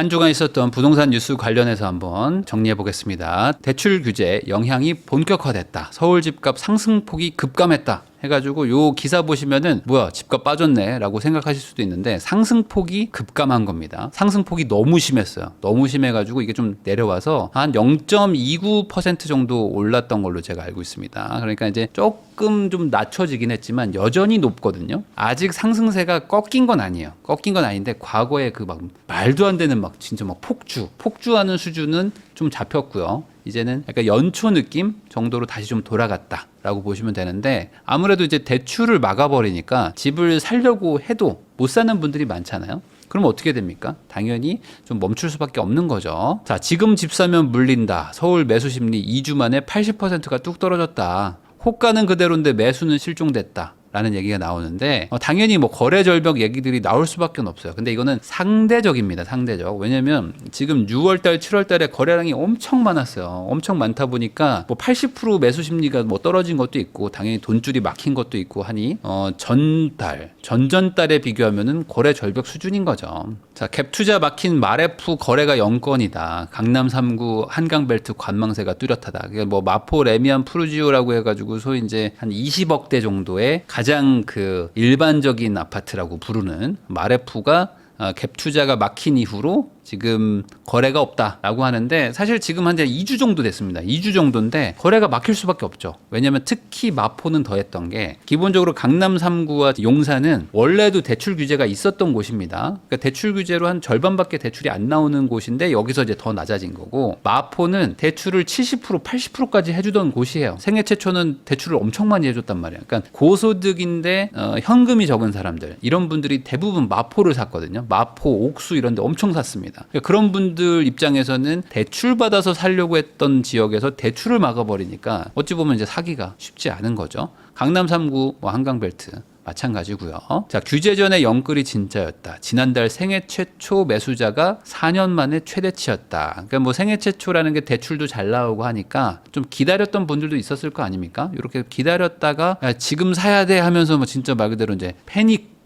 한 주간 있었던 부동산 뉴스 관련해서 한번 정리해 보겠습니다. 대출 규제 영향이 본격화됐다. 서울 집값 상승폭이 급감했다. 해가지고 요 기사 보시면은 뭐야 집값 빠졌네 라고 생각하실 수도 있는데 상승폭이 급감한 겁니다. 상승폭이 너무 심했어요. 너무 심해가지고 이게 좀 내려와서 한 0.29% 정도 올랐던 걸로 제가 알고 있습니다. 그러니까 이제 조금 좀 낮춰지긴 했지만 여전히 높거든요. 아직 상승세가 꺾인 건 아니에요. 꺾인 건 아닌데 과거에 그 막 말도 안 되는 막 진짜 막 폭주하는 수준은 좀 잡혔고요. 이제는 약간 연초 느낌 정도로 다시 좀 돌아갔다라고 보시면 되는데 아무래도 이제 대출을 막아버리니까 집을 살려고 해도 못 사는 분들이 많잖아요. 그럼 어떻게 됩니까? 당연히 좀 멈출 수밖에 없는 거죠. 자, 지금 집 사면 물린다. 서울 매수 심리 2주 만에 80%가 뚝 떨어졌다. 호가는 그대로인데 매수는 실종됐다. 라는 얘기가 나오는데 당연히 뭐 거래 절벽 얘기들이 나올 수밖에 없어요. 근데 이거는 상대적입니다. 상대적. 왜냐면 지금 6월달, 7월달에 거래량이 엄청 많았어요. 엄청 많다 보니까 뭐 80% 매수 심리가 뭐 떨어진 것도 있고 당연히 돈줄이 막힌 것도 있고 하니 전전달에 비교하면은 거래 절벽 수준인 거죠. 자, 갭 투자 막힌 마레프 거래가 0건이다. 강남 3구 한강벨트 관망세가 뚜렷하다. 그러니까 뭐 마포 레미안 푸르지오라고 해가지고 소위 이제 한 20억대 정도의 가장 그 일반적인 아파트라고 부르는 마레프가 갭 투자가 막힌 이후로 지금 거래가 없다라고 하는데 사실 지금 한 2주 정도 됐습니다. 2주 정도인데 거래가 막힐 수밖에 없죠. 왜냐하면 특히 마포는 더했던 게 기본적으로 강남 3구와 용산은 원래도 대출 규제가 있었던 곳입니다. 그러니까 대출 규제로 한 절반밖에 대출이 안 나오는 곳인데 여기서 이제 더 낮아진 거고 마포는 대출을 70% 80%까지 해주던 곳이에요. 생애 최초는 대출을 엄청 많이 해줬단 말이에요. 그러니까 고소득인데 현금이 적은 사람들 이런 분들이 대부분 마포를 샀거든요. 마포, 옥수 이런 데 엄청 샀습니다. 그런 분들 입장에서는 대출 받아서 살려고 했던 지역에서 대출을 막아버리니까 어찌 보면 이제 사기가 쉽지 않은 거죠. 강남 3구, 뭐 한강벨트 마찬가지고요. 자, 규제 전에 영끌이 진짜였다. 지난달 생애 최초 매수자가 4년 만에 최대치였다. 그러니까 뭐 생애 최초라는 게 대출도 잘 나오고 하니까 좀 기다렸던 분들도 있었을 거 아닙니까? 이렇게 기다렸다가 야, 지금 사야 돼 하면서 뭐 진짜 말 그대로 이제 패닉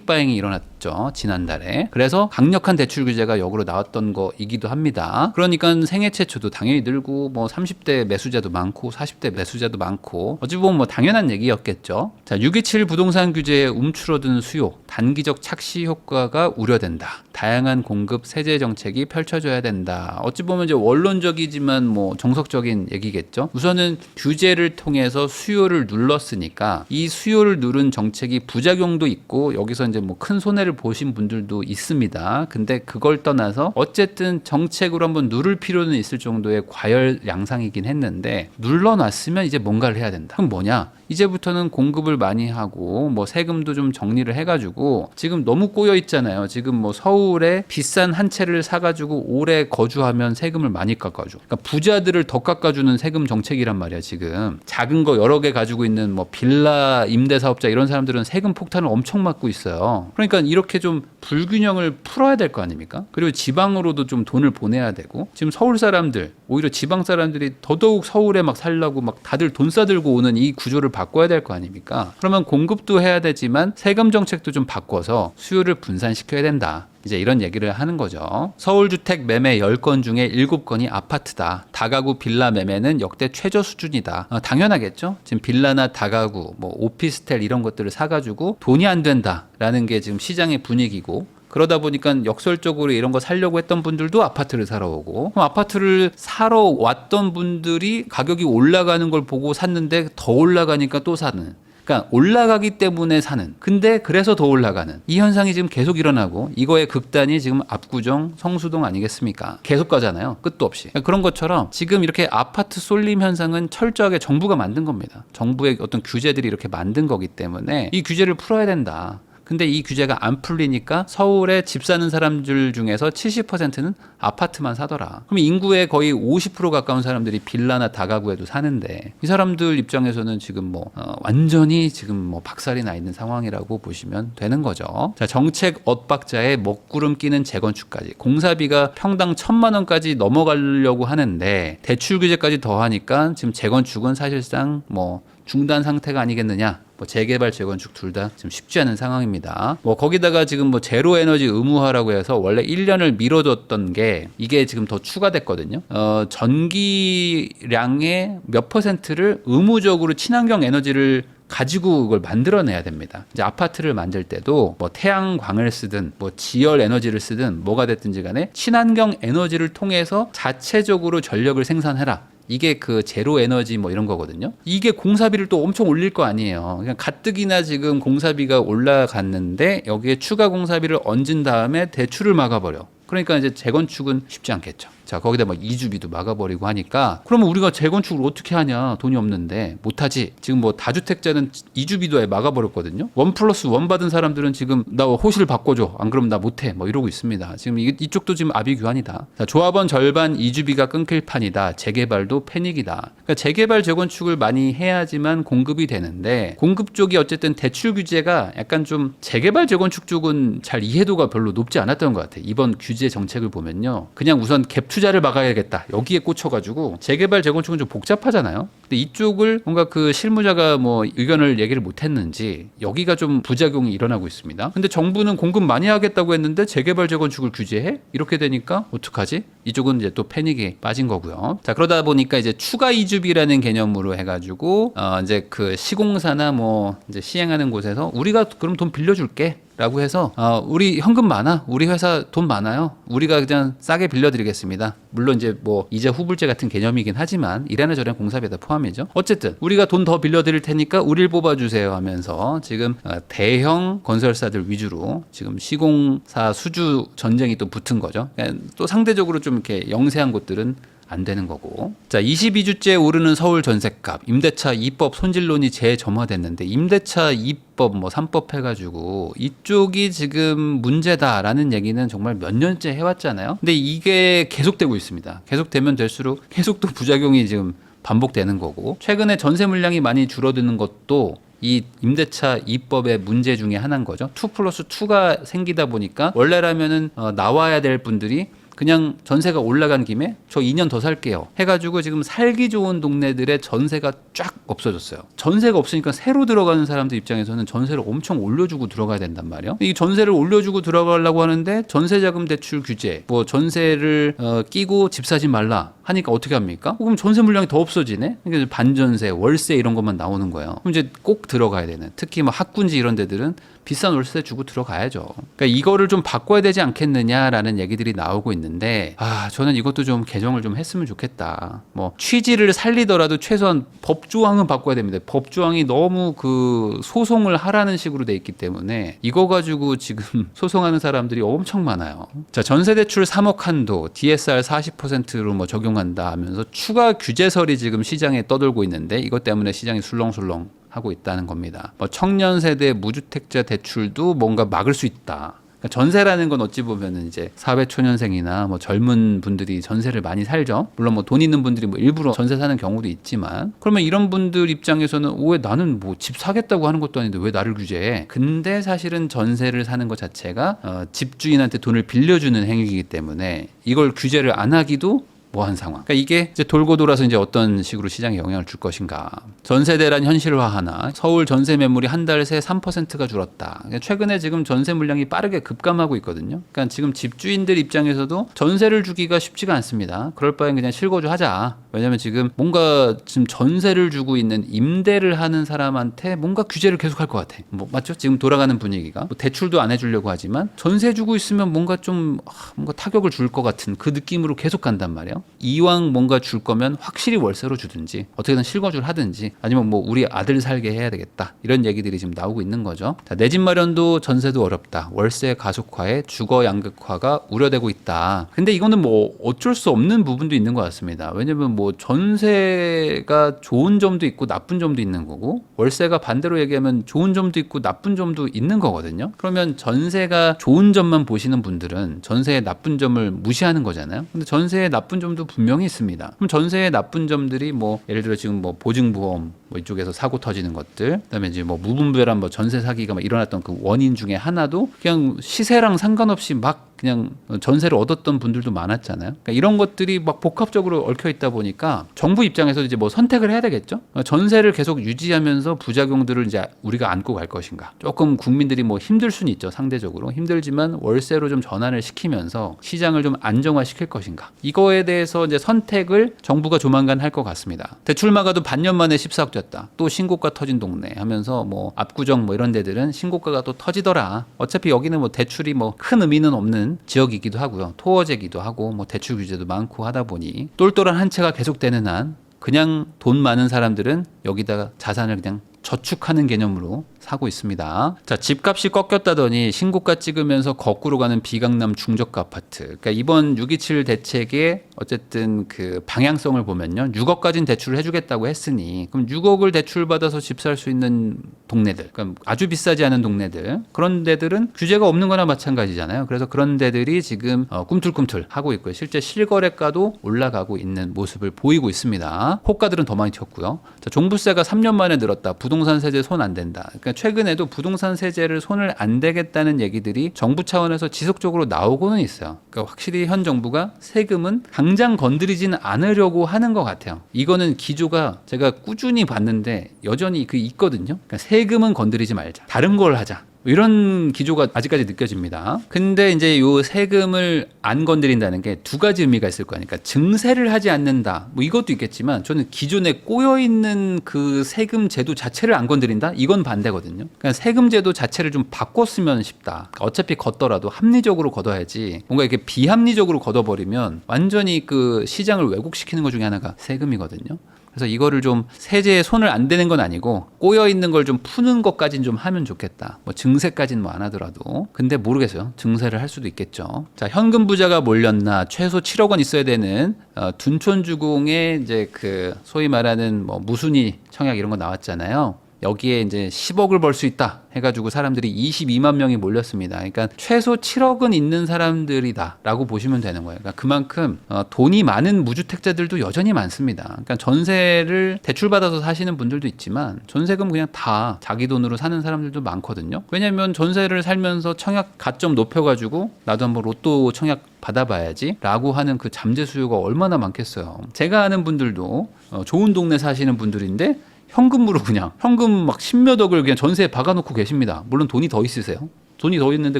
바잉이 일어났죠. 지난달에. 그래서 강력한 대출 규제가 역으로 나왔던 거이기도 합니다. 그러니까 생애 최초도 당연히 늘고 뭐 30대 매수자도 많고 40대 매수자도 많고 어찌 보면 뭐 당연한 얘기였겠죠. 자, 627 부동산 규제에 움츠러든 수요, 단기적 착시 효과가 우려된다. 다양한 공급 세제 정책이 펼쳐져야 된다. 어찌 보면 이제 원론적이지만 뭐 정석적인 얘기겠죠. 우선은 규제를 통해서 수요를 눌렀으니까 이 수요를 누른 정책이 부작용도 있고 여기서 이제 뭐 큰 손해를 보신 분들도 있습니다. 근데 그걸 떠나서 어쨌든 정책으로 한번 누를 필요는 있을 정도의 과열 양상이긴 했는데 눌러놨으면 이제 뭔가를 해야 된다. 그럼 뭐냐? 이제부터는 공급을 많이 하고 뭐 세금도 좀 정리를 해가지고 지금 너무 꼬여 있잖아요. 지금 뭐 서울에 비싼 한 채를 사가지고 오래 거주하면 세금을 많이 깎아줘. 그러니까 부자들을 더 깎아주는 세금 정책이란 말이야. 지금 작은 거 여러 개 가지고 있는 뭐 빌라 임대사업자 이런 사람들은 세금 폭탄을 엄청 맞고 있어요. 그러니까 이렇게 좀 불균형을 풀어야 될 거 아닙니까? 그리고 지방으로도 좀 돈을 보내야 되고 지금 서울 사람들 오히려 지방 사람들이 더더욱 서울에 막 살려고 막 다들 돈 싸들고 오는 이 구조를 바꿔야 될 거 아닙니까? 그러면 공급도 해야 되지만 세금 정책도 좀 바꿔서 수요를 분산시켜야 된다. 이제 이런 얘기를 하는 거죠. 서울주택 매매 10건 중에 7건이 아파트다. 다가구 빌라 매매는 역대 최저 수준이다. 당연하겠죠. 지금 빌라나 다가구, 뭐 오피스텔 이런 것들을 사가지고 돈이 안 된다라는 게 지금 시장의 분위기고 그러다 보니까 역설적으로 이런 거 사려고 했던 분들도 아파트를 사러 오고 그럼 아파트를 사러 왔던 분들이 가격이 올라가는 걸 보고 샀는데 더 올라가니까 또 사는 그러니까 올라가기 때문에 사는 근데 그래서 더 올라가는 이 현상이 지금 계속 일어나고 이거의 극단이 지금 압구정 성수동 아니겠습니까? 계속 가잖아요. 끝도 없이. 그러니까 그런 것처럼 지금 이렇게 아파트 쏠림 현상은 철저하게 정부가 만든 겁니다. 정부의 어떤 규제들이 이렇게 만든 거기 때문에 이 규제를 풀어야 된다. 근데 이 규제가 안 풀리니까 서울에 집 사는 사람들 중에서 70%는 아파트만 사더라. 그럼 인구의 거의 50% 가까운 사람들이 빌라나 다가구에도 사는데 이 사람들 입장에서는 지금 뭐 완전히 지금 뭐 박살이 나 있는 상황이라고 보시면 되는 거죠. 자, 정책 엇박자에 먹구름 끼는 재건축까지 공사비가 평당 1,000만 원까지 넘어가려고 하는데 대출 규제까지 더하니까 지금 재건축은 사실상 뭐 중단 상태가 아니겠느냐 뭐 재개발, 재건축 둘 다 지금 쉽지 않은 상황입니다. 뭐 거기다가 지금 뭐 제로 에너지 의무화라고 해서 원래 1년을 미뤄뒀던 게 이게 지금 더 추가됐거든요. 전기량의 몇 퍼센트를 의무적으로 친환경 에너지를 가지고 그걸 만들어내야 됩니다. 이제 아파트를 만들 때도 뭐 태양광을 쓰든 뭐 지열 에너지를 쓰든 뭐가 됐든지 간에 친환경 에너지를 통해서 자체적으로 전력을 생산해라. 이게 그 제로 에너지 뭐 이런 거거든요. 이게 공사비를 또 엄청 올릴 거 아니에요. 그냥 가뜩이나 지금 공사비가 올라갔는데 여기에 추가 공사비를 얹은 다음에 대출을 막아버려. 그러니까 이제 재건축은 쉽지 않겠죠. 자, 거기다 뭐 이주비도 막아버리고 하니까 그러면 우리가 재건축을 어떻게 하냐? 돈이 없는데 못하지. 지금 뭐 다주택자는 이주비도 아예 막아버렸거든요. 1+1 받은 사람들은 지금 나 호실 바꿔줘. 안 그러면 나 못해. 뭐 이러고 있습니다. 지금 이쪽도 지금 아비규환이다. 자, 조합원 절반 이주비가 끊길 판이다. 재개발도 패닉이다. 그러니까 재개발 재건축을 많이 해야지만 공급이 되는데 공급 쪽이 어쨌든 대출 규제가 약간 좀 재개발 재건축 쪽은 잘 이해도가 별로 높지 않았던 것 같아요. 이번 규제 정책을 보면요. 그냥 우선 갭 투자를 막아야겠다. 여기에 꽂혀가지고 재개발 재건축은 좀 복잡하잖아요. 근데 이쪽을 뭔가 그 실무자가 뭐 의견을 얘기를 못했는지 여기가 좀 부작용이 일어나고 있습니다. 근데 정부는 공급 많이 하겠다고 했는데 재개발 재건축을 규제해? 이렇게 되니까 어떡하지? 이쪽은 이제 또 패닉에 빠진 거고요. 자, 그러다 보니까 이제 추가 이주비라는 개념으로 해가지고 이제 그 시공사나 뭐 이제 시행하는 곳에서 우리가 그럼 돈 빌려줄게. 라고 해서 우리 현금 많아, 우리 회사 돈 많아요, 우리가 그냥 싸게 빌려드리겠습니다. 물론 이제 뭐 이자 후불제 같은 개념이긴 하지만 이래나 저래나 공사비에 다 포함이죠. 어쨌든 우리가 돈 더 빌려드릴 테니까 우리를 뽑아주세요 하면서 지금 대형 건설사들 위주로 지금 시공사 수주 전쟁이 또 붙은 거죠. 그러니까 또 상대적으로 좀 이렇게 영세한 곳들은 안 되는 거고. 자, 22주째 오르는 서울 전셋값, 임대차 2법 손질론이 재점화됐는데 임대차 2법 뭐 3법 해가지고 이쪽이 지금 문제다라는 얘기는 정말 몇 년째 해왔잖아요. 근데 이게 계속되고 있습니다. 계속되면 될수록 계속 또 부작용이 지금 반복되는 거고, 최근에 전세 물량이 많이 줄어드는 것도 이 임대차 2법의 문제 중에 하나인 거죠. 2+2가 생기다 보니까 원래라면은 나와야 될 분들이 그냥 전세가 올라간 김에 저 2년 더 살게요 해가지고 지금 살기 좋은 동네들의 전세가 쫙 없어졌어요. 전세가 없으니까 새로 들어가는 사람들 입장에서는 전세를 엄청 올려주고 들어가야 된단 말이에요. 이 전세를 올려주고 들어가려고 하는데 전세자금 대출 규제, 뭐 전세를 끼고 집 사지 말라 하니까 어떻게 합니까? 그럼 전세 물량이 더 없어지네. 그러니까 반전세, 월세 이런 것만 나오는 거예요. 그럼 이제 꼭 들어가야 되는, 특히 뭐 학군지 이런 데들은 비싼 월세 주고 들어가야죠. 그러니까 이거를 좀 바꿔야 되지 않겠느냐라는 얘기들이 나오고 있는데, 저는 이것도 좀 개정을 좀 했으면 좋겠다. 뭐 취지를 살리더라도 최소한 법조항은 바꿔야 됩니다. 법조항이 너무 그 소송을 하라는 식으로 돼 있기 때문에 이거 가지고 지금 소송하는 사람들이 엄청 많아요. 자, 전세대출 3억 한도 DSR 40%로 뭐 적용한다 하면서 추가 규제설이 지금 시장에 떠돌고 있는데 이것 때문에 시장이 술렁술렁 하고 있다는 겁니다. 뭐 청년 세대 무주택자 대출도 뭔가 막을 수 있다. 그러니까 전세라는 건 어찌 보면은 이제 사회초년생이나 뭐 젊은 분들이 전세를 많이 살죠. 물론 뭐 돈 있는 분들이 뭐 일부러 전세 사는 경우도 있지만, 그러면 이런 분들 입장에서는 왜 나는 뭐 집 사겠다고 하는 것도 아닌데 왜 나를 규제해? 근데 사실은 전세를 사는 것 자체가 집주인한테 돈을 빌려주는 행위이기 때문에 이걸 규제를 안 하기도 뭐한 상황. 그러니까 이게 이제 돌고 돌아서 이제 어떤 식으로 시장에 영향을 줄 것인가. 전세 대란 현실화하나. 서울 전세 매물이 한 달 새 3%가 줄었다. 그러니까 최근에 지금 전세 물량이 빠르게 급감하고 있거든요. 그러니까 지금 집주인들 입장에서도 전세를 주기가 쉽지가 않습니다. 그럴 바엔 그냥 실거주 하자. 왜냐면 지금 뭔가 지금 전세를 주고 있는 임대를 하는 사람한테 뭔가 규제를 계속 할 것 같아. 뭐 맞죠? 지금 돌아가는 분위기가. 뭐 대출도 안 해주려고 하지만 전세 주고 있으면 뭔가 좀 뭔가 타격을 줄 것 같은 그 느낌으로 계속 간단 말이에요. 이왕 뭔가 줄 거면 확실히 월세로 주든지 어떻게든 실거주를 하든지 아니면 뭐 우리 아들 살게 해야 되겠다, 이런 얘기들이 지금 나오고 있는 거죠. 내 집 마련도 전세도 어렵다. 월세 가속화에 주거 양극화가 우려되고 있다. 근데 이거는 뭐 어쩔 수 없는 부분도 있는 것 같습니다. 왜냐면 뭐 전세가 좋은 점도 있고 나쁜 점도 있는 거고, 월세가 반대로 얘기하면 좋은 점도 있고 나쁜 점도 있는 거거든요. 그러면 전세가 좋은 점만 보시는 분들은 전세의 나쁜 점을 무시하는 거잖아요. 근데 전세의 나쁜 점도 분명히 있습니다. 그럼 전세의 나쁜 점들이 뭐 예를 들어 지금 뭐 보증보험 뭐 이쪽에서 사고 터지는 것들, 그다음에 이제 뭐 무분별한 뭐 전세 사기가 막 일어났던 그 원인 중에 하나도 그냥 시세랑 상관없이 막 그냥 전세를 얻었던 분들도 많았잖아요. 그러니까 이런 것들이 막 복합적으로 얽혀 있다 보니까 정부 입장에서 이제 뭐 선택을 해야 되겠죠. 전세를 계속 유지하면서 부작용들을 이제 우리가 안고 갈 것인가. 조금 국민들이 뭐 힘들 수는 있죠. 상대적으로 힘들지만 월세로 좀 전환을 시키면서 시장을 좀 안정화시킬 것인가. 이거에 대해서 이제 선택을 정부가 조만간 할 것 같습니다. 대출 막아도 반년 만에 14억 졌다. 또 신고가 터진 동네 하면서 뭐 압구정 뭐 이런 데들은 신고가가 또 터지더라. 어차피 여기는 뭐 대출이 뭐 큰 의미는 없는 지역이기도 하고요. 토어제기도 하고 뭐 대출 규제도 많고 하다 보니 똘똘한 한 채가 계속되는 한 그냥 돈 많은 사람들은 여기다가 자산을 그냥 저축하는 개념으로 사고 있습니다. 자, 집값이 꺾였다더니 신고가 찍으면서 거꾸로 가는 비강남 중저가 아파트. 그러니까 이번 627 대책의 어쨌든 그 방향성을 보면요. 6억까지는 대출을 해주겠다고 했으니 그럼 6억을 대출받아서 집 살 수 있는 동네들, 그러니까 아주 비싸지 않은 동네들, 그런 데들은 규제가 없는 거나 마찬가지잖아요. 그래서 그런 데들이 지금 꿈틀꿈틀 하고 있고요. 실제 실거래가도 올라가고 있는 모습을 보이고 있습니다. 호가들은 더 많이 튀었고요. 자, 종부세가 3년 만에 늘었다. 부동산 세제 손 안 된다. 그러니까 최근에도 부동산 세제를 손을 안 대겠다는 얘기들이 정부 차원에서 지속적으로 나오고는 있어요. 그러니까 확실히 현 정부가 세금은 당장 건드리지는 않으려고 하는 것 같아요. 이거는 기조가 제가 꾸준히 봤는데 여전히 그 있거든요. 그러니까 세금은 건드리지 말자. 다른 걸 하자. 이런 기조가 아직까지 느껴집니다. 근데 이제 요 세금을 안 건드린다는 게 두 가지 의미가 있을 거니까 증세를 하지 않는다. 뭐 이것도 있겠지만 저는 기존에 꼬여 있는 그 세금 제도 자체를 안 건드린다. 이건 반대거든요. 그러니까 세금 제도 자체를 좀 바꿨으면 싶다. 그러니까 어차피 걷더라도 합리적으로 걷어야지. 뭔가 이렇게 비합리적으로 걷어버리면 완전히 그 시장을 왜곡시키는 것 중에 하나가 세금이거든요. 그래서 이거를 좀 세제에 손을 안 대는 건 아니고 꼬여 있는 걸 좀 푸는 것까지는 좀 하면 좋겠다. 뭐 증세까지는 뭐 안 하더라도. 근데 모르겠어요. 증세를 할 수도 있겠죠. 자, 현금 부자가 몰렸나 최소 7억 원 있어야 되는 둔촌주공의 이제 그 소위 말하는 뭐 무순위 청약 이런 거 나왔잖아요. 여기에 이제 10억을 벌 수 있다 해가지고 사람들이 22만 명이 몰렸습니다. 그러니까 최소 7억은 있는 사람들이다라고 보시면 되는 거예요. 그러니까 그만큼 돈이 많은 무주택자들도 여전히 많습니다. 그러니까 전세를 대출받아서 사시는 분들도 있지만 전세금 그냥 다 자기 돈으로 사는 사람들도 많거든요. 왜냐하면 전세를 살면서 청약 가점 높여가지고 나도 한번 로또 청약 받아봐야지 라고 하는 그 잠재 수요가 얼마나 많겠어요. 제가 아는 분들도 좋은 동네 사시는 분들인데 현금으로 그냥 현금 막 10몇 억을 그냥 전세에 박아놓고 계십니다. 물론 돈이 더 있으세요. 돈이 더 있는데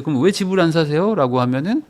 그럼 왜 집을 안 사세요? 라고 하면은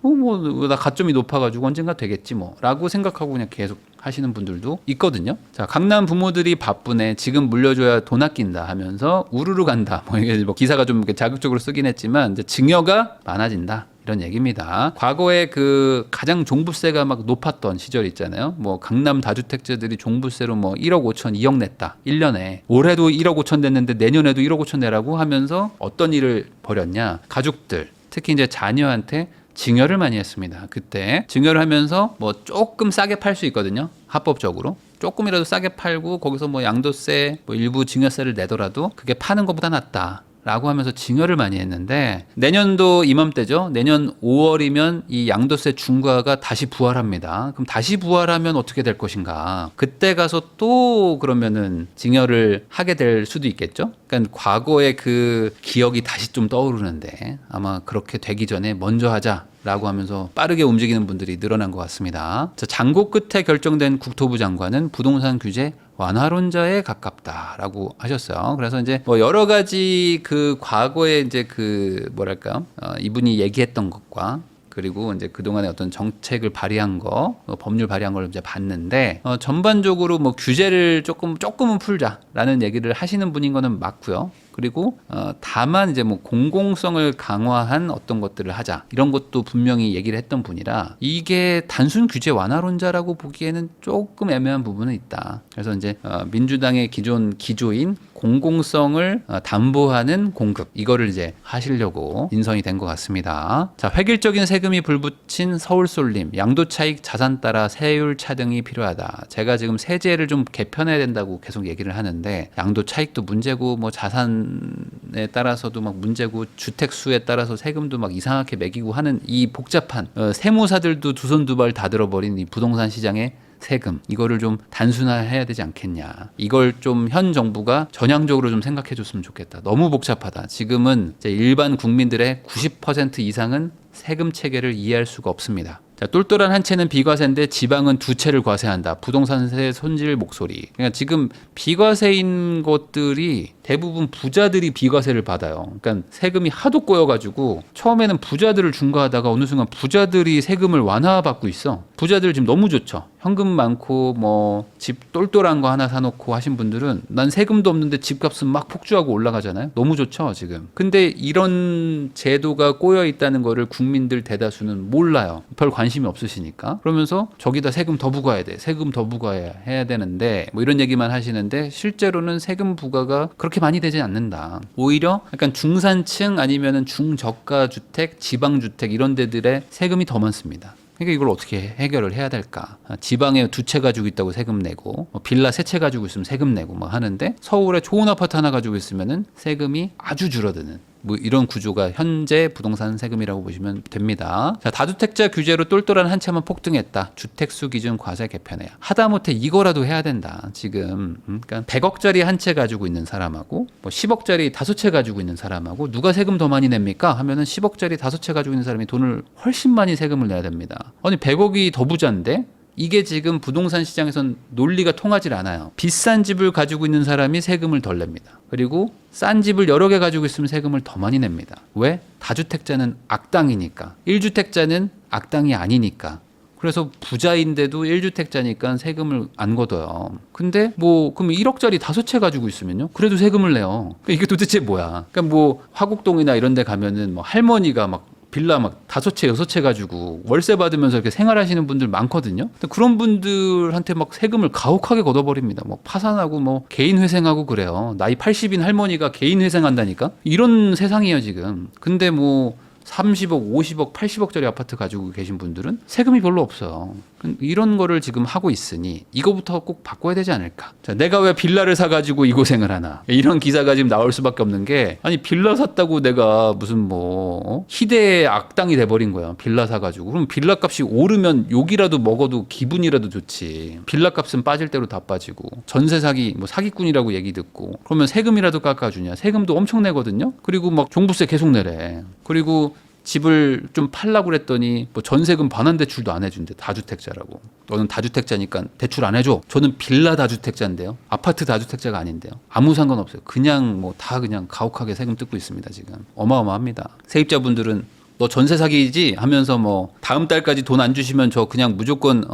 나 가점이 높아가지고 언젠가 되겠지 뭐 라고 생각하고 그냥 계속 하시는 분들도 있거든요. 자, 강남 부모들이 바쁘네. 지금 물려줘야 돈 아낀다 하면서 우르르 간다. 뭐 이게 뭐 기사가 좀 자극적으로 쓰긴 했지만 이제 증여가 많아진다. 이런 얘기입니다. 과거에 그 가장 종부세가 막 높았던 시절 있잖아요. 뭐 강남 다주택자들이 종부세로 뭐 1억 5천, 2억 냈다. 1년에. 올해도 1억 5천 냈는데 내년에도 1억 5천 내라고 하면서 어떤 일을 벌였냐. 가족들, 특히 이제 자녀한테 증여를 많이 했습니다. 그때 증여를 하면서 뭐 조금 싸게 팔 수 있거든요. 합법적으로. 조금이라도 싸게 팔고 거기서 뭐 양도세, 뭐 일부 증여세를 내더라도 그게 파는 것보다 낫다. 라고 하면서 증여를 많이 했는데 내년도 이맘때죠. 내년 5월이면 이 양도세 중과가 다시 부활합니다. 그럼 다시 부활하면 어떻게 될 것인가? 그때 가서 또 그러면은 증여를 하게 될 수도 있겠죠. 그러니까 과거의 그 기억이 다시 좀 떠오르는데 아마 그렇게 되기 전에 먼저 하자. 라고 하면서 빠르게 움직이는 분들이 늘어난 것 같습니다. 자, 장고 끝에 결정된 국토부 장관은 부동산 규제 완화론자에 가깝다라고 하셨어요. 그래서 이제 뭐 여러 가지 그 과거에 이제 그 뭐랄까 이분이 얘기했던 것과 그리고 이제 그동안에 어떤 정책을 발의한 거, 법률 발의한 걸 이제 봤는데 전반적으로 뭐 규제를 조금은 풀자라는 얘기를 하시는 분인 거는 맞고요. 그리고 다만 이제 뭐 공공성을 강화한 어떤 것들을 하자 이런 것도 분명히 얘기를 했던 분이라 이게 단순 규제 완화론자라고 보기에는 조금 애매한 부분은 있다. 그래서 이제 민주당의 기존 기조인 공공성을 담보하는 공급 이거를 이제 하시려고 인선이 된 것 같습니다. 자, 획일적인 세금이 불붙인 서울 쏠림, 양도차익 자산 따라 세율 차등이 필요하다. 제가 지금 세제를 좀 개편해야 된다고 계속 얘기를 하는데 양도차익도 문제고 뭐 자산에 따라서도 막 문제고 주택 수에 따라서 세금도 막 이상하게 매기고 하는 이 복잡한 세무사들도 두 손 두 발 다 들어버린 이 부동산 시장에 세금 이거를 좀 단순화해야 되지 않겠냐. 이걸 좀 현 정부가 전향적으로 좀 생각해 줬으면 좋겠다. 너무 복잡하다. 지금은 이제 일반 국민들의 90% 이상은 세금 체계를 이해할 수가 없습니다. 자, 똘똘한 한 채는 비과세인데 지방은 두 채를 과세한다. 부동산세 손질 목소리. 그러니까 지금 비과세인 것들이 대부분 부자들이 비과세를 받아요. 그러니까 세금이 하도 꼬여가지고 처음에는 부자들을 중과하다가 어느 순간 부자들이 세금을 완화받고 있어. 부자들 지금 너무 좋죠. 현금 많고 뭐 집 똘똘한 거 하나 사놓고 하신 분들은 난 세금도 없는데 집값은 막 폭주하고 올라가잖아요. 너무 좋죠 지금. 근데 이런 제도가 꼬여 있다는 거를 국민들 대다수는 몰라요. 별 관심이 없으시니까. 그러면서 저기다 세금 더 부과해야 돼. 세금 더 부과해야 되는데 뭐 이런 얘기만 하시는데 실제로는 세금 부과가 그렇게 많이 되지 않는다. 오히려 약간 중산층 아니면은 중저가 주택, 지방 주택 이런 데들의 세금이 더 많습니다. 그러니까 이걸 어떻게 해결을 해야 될까? 지방에 두 채 가지고 있다고 세금 내고 빌라 세 채 가지고 있으면 세금 내고 막 하는데 서울에 좋은 아파트 하나 가지고 있으면은 세금이 아주 줄어드는 뭐 이런 구조가 현재 부동산 세금이라고 보시면 됩니다. 자, 다주택자 규제로 똘똘한 한 채만 폭등했다. 주택수 기준 과세 개편해야. 하다못해 이거라도 해야 된다. 지금 그러니까 100억짜리 한 채 가지고 있는 사람하고 뭐 10억짜리 다섯 채 가지고 있는 사람하고 누가 세금 더 많이 냅니까? 하면은 10억짜리 다섯 채 가지고 있는 사람이 돈을 훨씬 많이 세금을 내야 됩니다. 아니 100억이 더 부자인데 이게 지금 부동산 시장에선 논리가 통하질 않아요. 비싼 집을 가지고 있는 사람이 세금을 덜 냅니다. 그리고 싼 집을 여러 개 가지고 있으면 세금을 더 많이 냅니다. 왜? 다주택자는 악당이니까. 1주택자는 악당이 아니니까. 그래서 부자인데도 1주택자니까 세금을 안 걷어요. 근데 뭐 그럼 1억짜리 다섯 채 가지고 있으면요? 그래도 세금을 내요. 그러니까 이게 도대체 뭐야? 그러니까 뭐 화곡동이나 이런 데 가면은 뭐 할머니가 막 빌라 막 다섯 채 여섯 채 가지고 월세 받으면서 이렇게 생활하시는 분들 많거든요. 근데 그런 분들한테 막 세금을 가혹하게 걷어버립니다. 뭐 파산하고 뭐 개인 회생하고 그래요. 나이 80인 할머니가 개인 회생한다니까? 이런 세상이에요 지금. 근데 뭐 30억, 50억, 80억짜리 아파트 가지고 계신 분들은 세금이 별로 없어요. 이런 거를 지금 하고 있으니 이거부터 꼭 바꿔야 되지 않을까. 자, 내가 왜 빌라를 사가지고 이 고생을 하나. 이런 기사가 지금 나올 수밖에 없는 게 아니 빌라 샀다고 내가 무슨 뭐 희대의 악당이 돼버린 거야. 빌라 사가지고. 그럼 빌라 값이 오르면 욕이라도 먹어도 기분이라도 좋지. 빌라 값은 빠질 대로 다 빠지고 전세 사기 뭐 사기꾼이라고 얘기 듣고 그러면 세금이라도 깎아주냐. 세금도 엄청 내거든요. 그리고 막 종부세 계속 내래. 그리고 집을 좀 팔라고 그랬더니 뭐 전세금 반환 대출도 안 해준대. 다주택자라고. 너는 다주택자니까 대출 안 해줘. 저는 빌라 다주택자인데요. 아파트 다주택자가 아닌데요. 아무 상관없어요. 그냥 뭐 다 그냥 가혹하게 세금 뜯고 있습니다. 지금 어마어마합니다. 세입자분들은 너 전세 사기지 하면서 뭐 다음 달까지 돈 안 주시면 저 그냥 무조건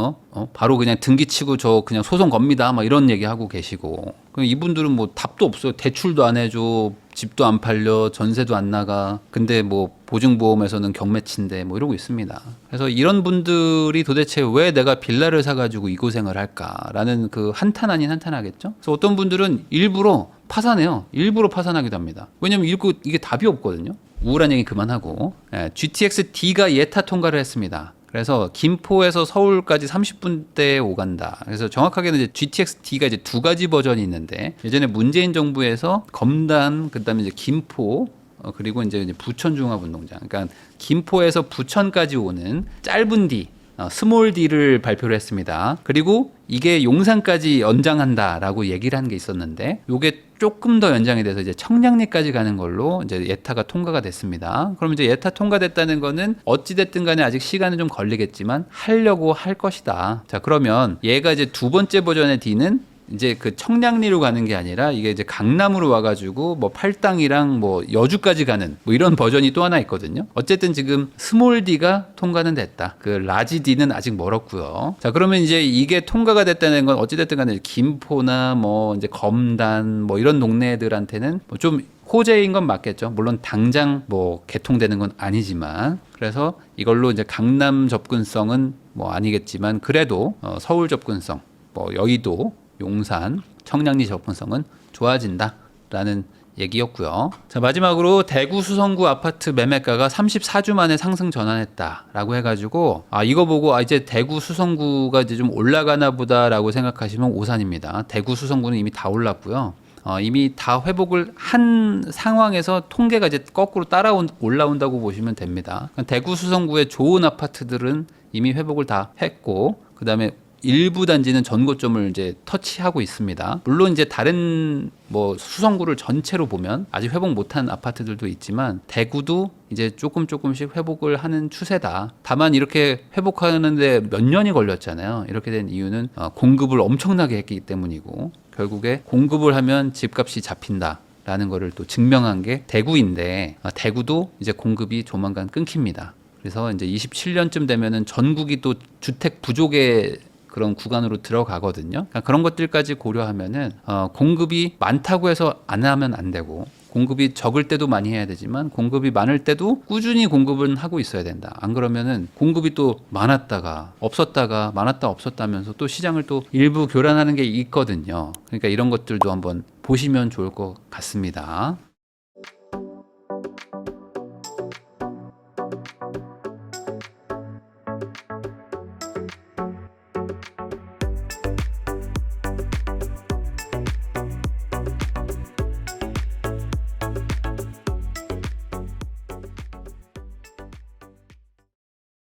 바로 그냥 등기 치고 저 그냥 소송 겁니다. 막 이런 얘기 하고 계시고. 이분들은 뭐 답도 없어요. 대출도 안 해줘. 집도 안 팔려. 전세도 안 나가. 근데 뭐 보증보험에서는 경매치인데 뭐 이러고 있습니다. 그래서 이런 분들이 도대체 왜 내가 빌라를 사가지고 이 고생을 할까라는 그 한탄 아닌 한탄하겠죠. 그래서 어떤 분들은 일부러 파산해요. 일부러 파산하기도 합니다. 왜냐면 이게 답이 없거든요. 우울한 얘기 그만하고 GTX-D가 예타 통과를 했습니다. 그래서 김포에서 서울까지 30분대에 오간다. 그래서 정확하게는 이제 GTX-D가 이제 두 가지 버전이 있는데 예전에 문재인 정부에서 검단 그다음에 이제 김포 그리고 이제 부천종합운동장. 그러니까 김포에서 부천까지 오는 짧은 D 스몰 D를 발표를 했습니다. 그리고 이게 용산까지 연장한다라고 얘기를 한 게 있었는데 이게 조금 더 연장이 돼서 이제 청량리까지 가는 걸로 이제 예타가 통과가 됐습니다. 그럼 이제 예타 통과됐다는 거는 어찌됐든 간에 아직 시간은 좀 걸리겠지만 하려고 할 것이다. 자, 그러면 얘가 이제 두 번째 버전의 D는 이제 그 청량리로 가는 게 아니라 이게 이제 강남으로 와가지고 뭐 팔당이랑 뭐 여주까지 가는 뭐 이런 버전이 또 하나 있거든요. 어쨌든 지금 스몰 D가 통과는 됐다. 그 라지 D는 아직 멀었고요. 자, 그러면 이제 이게 통과가 됐다는 건 어찌됐든 간에 김포나 뭐 이제 검단 뭐 이런 동네들한테는 뭐 좀 호재인 건 맞겠죠. 물론 당장 뭐 개통되는 건 아니지만 그래서 이걸로 이제 강남 접근성은 뭐 아니겠지만 그래도 서울 접근성 뭐 여의도 용산, 청량리 접근성은 좋아진다라는 얘기였고요. 자, 마지막으로 대구 수성구 아파트 매매가가 34주 만에 상승 전환했다라고 해가지고 이거 보고 이제 대구 수성구가 이제 좀 올라가나 보다라고 생각하시면 오산입니다. 대구 수성구는 이미 다 올랐고요. 이미 다 회복을 한 상황에서 통계가 이제 거꾸로 올라온다고 보시면 됩니다. 대구 수성구의 좋은 아파트들은 이미 회복을 다 했고 그 다음에 일부 단지는 전고점을 이제 터치하고 있습니다. 물론 이제 다른 뭐 수성구를 전체로 보면 아직 회복 못한 아파트들도 있지만 대구도 이제 조금씩 회복을 하는 추세다. 다만 이렇게 회복하는데 몇 년이 걸렸잖아요. 이렇게 된 이유는 공급을 엄청나게 했기 때문이고 결국에 공급을 하면 집값이 잡힌다. 라는 거를 또 증명한 게 대구인데 대구도 이제 공급이 조만간 끊깁니다. 그래서 이제 27년쯤 되면은 전국이 또 주택 부족의 그런 구간으로 들어가거든요. 그러니까 그런 것들까지 고려하면은 공급이 많다고 해서 안 하면 안 되고 공급이 적을 때도 많이 해야 되지만 공급이 많을 때도 꾸준히 공급은 하고 있어야 된다. 안 그러면은 공급이 또 많았다가 없었다가 많았다 없었다면서 또 시장을 또 일부 교란하는 게 있거든요. 그러니까 이런 것들도 한번 보시면 좋을 것 같습니다.